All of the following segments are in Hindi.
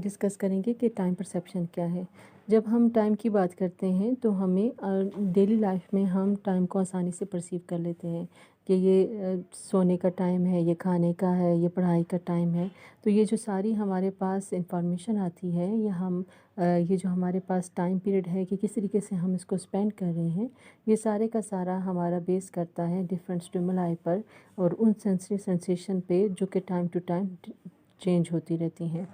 डिस्कस करेंगे कि टाइम परसेप्शन क्या है। जब हम टाइम की बात करते हैं तो हमें डेली लाइफ में हम टाइम को आसानी से परसीव कर लेते हैं कि ये सोने का टाइम है, ये खाने का है, ये पढ़ाई का टाइम है। तो ये जो सारी हमारे पास इंफॉर्मेशन आती है या ये जो हमारे पास टाइम पीरियड है कि किस तरीके से हम इसको स्पेंड कर रहे हैं, ये सारे का सारा हमारा बेस करता है डिफरेंट स्टिमुलाई पर और उन सेंसरी सेंसेशन पे जो कि टाइम टू टाइम चेंज होती रहती हैं।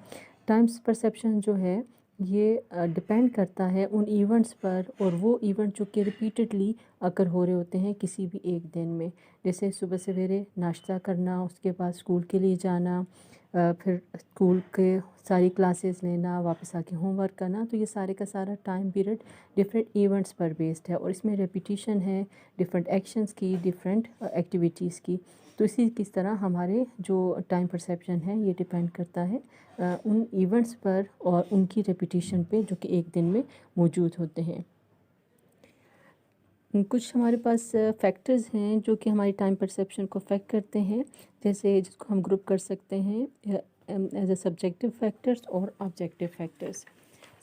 टाइम्स परसेप्शन जो है ये डिपेंड करता है उन इवेंट्स पर, और वो इवेंट जो कि रिपीटेडली अकर हो रहे होते हैं किसी भी एक दिन में। जैसे सुबह सवेरे नाश्ता करना, उसके बाद स्कूल के लिए जाना, फिर स्कूल के सारी क्लासेस लेना, वापस आके होमवर्क करना। तो ये सारे का सारा टाइम पीरियड डिफरेंट इवेंट्स पर बेस्ड है और इसमें रेपिटेशन है डिफरेंट एक्शंस की, डिफरेंट एक्टिविटीज़ की। तो इसी किस तरह हमारे जो टाइम परसेप्शन है ये डिपेंड करता है उन इवेंट्स पर और उनकी रेपिटेशन पे जो कि एक दिन में मौजूद होते हैं। कुछ हमारे पास फैक्टर्स हैं जो कि हमारी टाइम परसेप्शन को अफेक्ट करते हैं, जैसे जिसको हम ग्रुप कर सकते हैं एज अ सब्जेक्टिव फैक्टर्स और ऑब्जेक्टिव फैक्टर्स।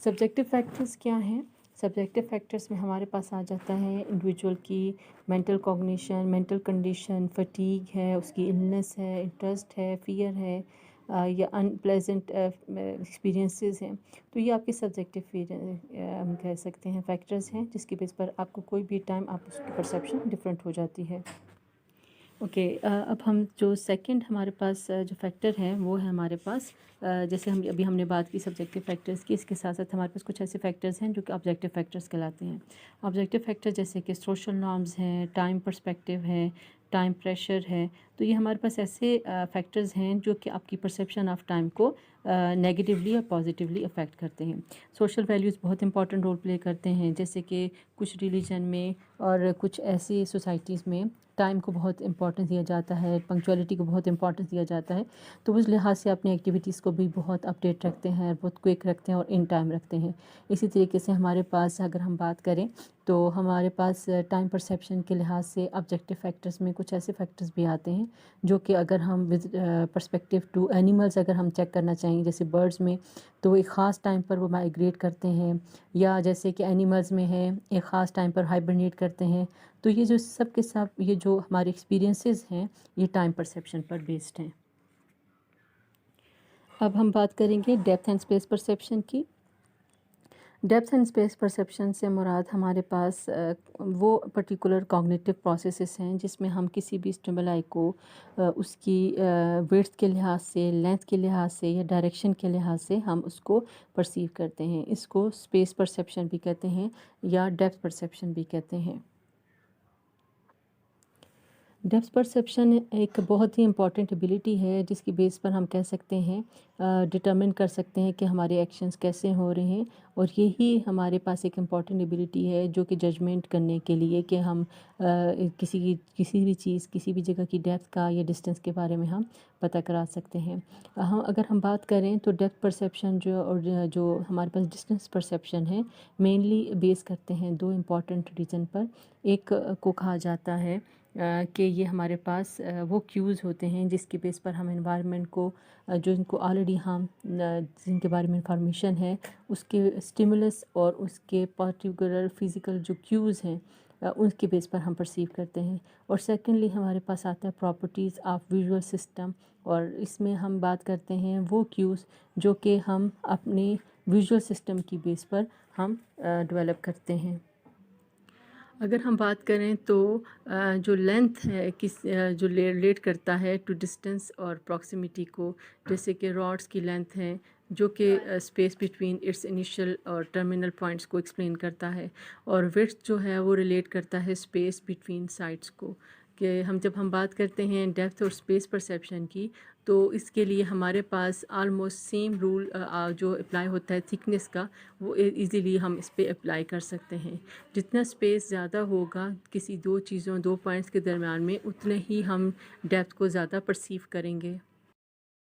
सब्जेक्टिव फैक्टर्स क्या हैं? सब्जेक्टिव फैक्टर्स में हमारे पास आ जाता है इंडिविजुअल की mental cognition, mental condition, fatigue है, उसकी इलनेस है, इंटरेस्ट है, फियर है, या अनप्लेजेंट एक्सपीरियंसेस हैं। तो ये आपके सब्जेक्टिव हम कह सकते हैं फैक्टर्स हैं जिसकी बेस पर आपको कोई भी टाइम आप उसकी परसेप्शन डिफरेंट हो जाती है। ओके, अब हम जो सेकंड हमारे पास जो फैक्टर है वो है हमारे पास जैसे हमने बात की सब्जेक्टिव फैक्टर्स की, इसके साथ साथ हमारे पास कुछ ऐसे फैक्टर्स हैं जो कि ऑब्जेक्टिव फैक्टर्स कहलाते हैं। ऑब्जेक्टिव फैक्टर जैसे कि सोशल नॉर्म्स हैं, टाइम पर्सपेक्टिव है, टाइम प्रेशर है। तो ये हमारे पास ऐसे फैक्टर्स हैं जो कि आपकी परसेप्शन ऑफ टाइम को नेगेटिवली या पॉजिटिवली अफेक्ट करते हैं। सोशल वैल्यूज़ बहुत इंपॉर्टेंट रोल प्ले करते हैं, जैसे कि कुछ रिलीजन में और कुछ ऐसी सोसाइटीज़ में टाइम को बहुत इंपॉर्टेंस दिया जाता है, पंक्चुअलिटी को बहुत इंपॉर्टेंस दिया जाता है। तो उस लिहाज से अपनी एक्टिविटीज़ को भी बहुत अपडेट रखते हैं, बहुत क्विक रखते हैं और इन टाइम रखते हैं। इसी तरीके से हमारे पास अगर हम बात करें तो हमारे पास टाइम परसेप्शन के लिहाज से ऑब्जेक्टिव फैक्टर्स में कुछ ऐसे फैक्टर्स भी आते हैं जो कि अगर हम विद पर्सपेक्टिव टू एनिमल्स अगर हम चेक करना चाहें, जैसे बर्ड्स में तो एक ख़ास टाइम पर वो माइग्रेट करते हैं, या जैसे कि एनिमल्स में है एक ख़ास टाइम पर हाइबरनेट करते हैं। तो ये जो सब के सब ये जो हमारे एक्सपीरियंसेस हैं ये टाइम परसेप्शन पर बेस्ड हैं। अब हम बात करेंगे डेप्थ एंड स्पेस परसेप्शन की। डेप्थ एंड स्पेस परसेप्शन से मुराद हमारे पास वो पर्टिकुलर कॉग्निटिव प्रोसेसेस हैं जिसमें हम किसी भी स्टिमुलाई को उसकी विड्थ के लिहाज से, लेंथ के लिहाज से या डायरेक्शन के लिहाज से हम उसको परसीव करते हैं। इसको स्पेस परसेप्शन भी कहते हैं या डेप्थ परसेप्शन भी कहते हैं। डेप्थ परसेप्शन एक बहुत ही इंपॉर्टेंट एबिलिटी है जिसकी बेस पर हम कह सकते हैं डिटर्मिन कर सकते हैं कि हमारे एक्शंस कैसे हो रहे हैं, और यही हमारे पास एक इम्पॉर्टेंट एबिलिटी है जो कि जजमेंट करने के लिए कि हम किसी भी चीज़, किसी भी जगह की डेप्थ का या डिस्टेंस के बारे में हम पता करा सकते हैं। अगर हम बात करें तो डेप्थ परसेप्शन जो हमारे पास डिस्टेंस परसेप्शन है मेनली बेस करते हैं दो इम्पॉर्टेंट रीज़न पर। एक को कहा जाता है कि ये हमारे पास वो क्यूज़ होते हैं जिसके बेस पर हम एनवायरनमेंट को जो इनको ऑलरेडी हम जिनके बारे में इंफॉर्मेशन है उसके स्टिमुलस और उसके पर्टिकुलर फिज़िकल जो क्यूज़ हैं उनके बेस पर हम परसीव करते हैं। और सेकेंडली हमारे पास आता है प्रॉपर्टीज़ ऑफ विजुअल सिस्टम, और इसमें हम बात करते हैं वो क्यूज़ जो कि हम अपने विजुअल सिस्टम की बेस पर हम डेवलप करते हैं। अगर हम बात करें तो जो लेंथ है जो रिलेट करता है टू डिस्टेंस और प्रॉक्सिमिटी को, जैसे कि रॉड्स की लेंथ है जो कि स्पेस बिटवीन इट्स इनिशियल और टर्मिनल पॉइंट्स को एक्सप्लेन करता है, और विड्थ जो है वो रिलेट करता है स्पेस बिटवीन साइड्स को। कि जब हम बात करते हैं डेप्थ और स्पेस परसेप्शन की तो इसके लिए हमारे पास आलमोस्ट सेम रूल जो अप्लाई होता है थिकनेस का, वो इजीली हम इस पे अप्लाई कर सकते हैं। जितना स्पेस ज़्यादा होगा किसी दो चीज़ों, दो पॉइंट्स के दरमियान में, उतने ही हम डेप्थ को ज़्यादा परसीव करेंगे।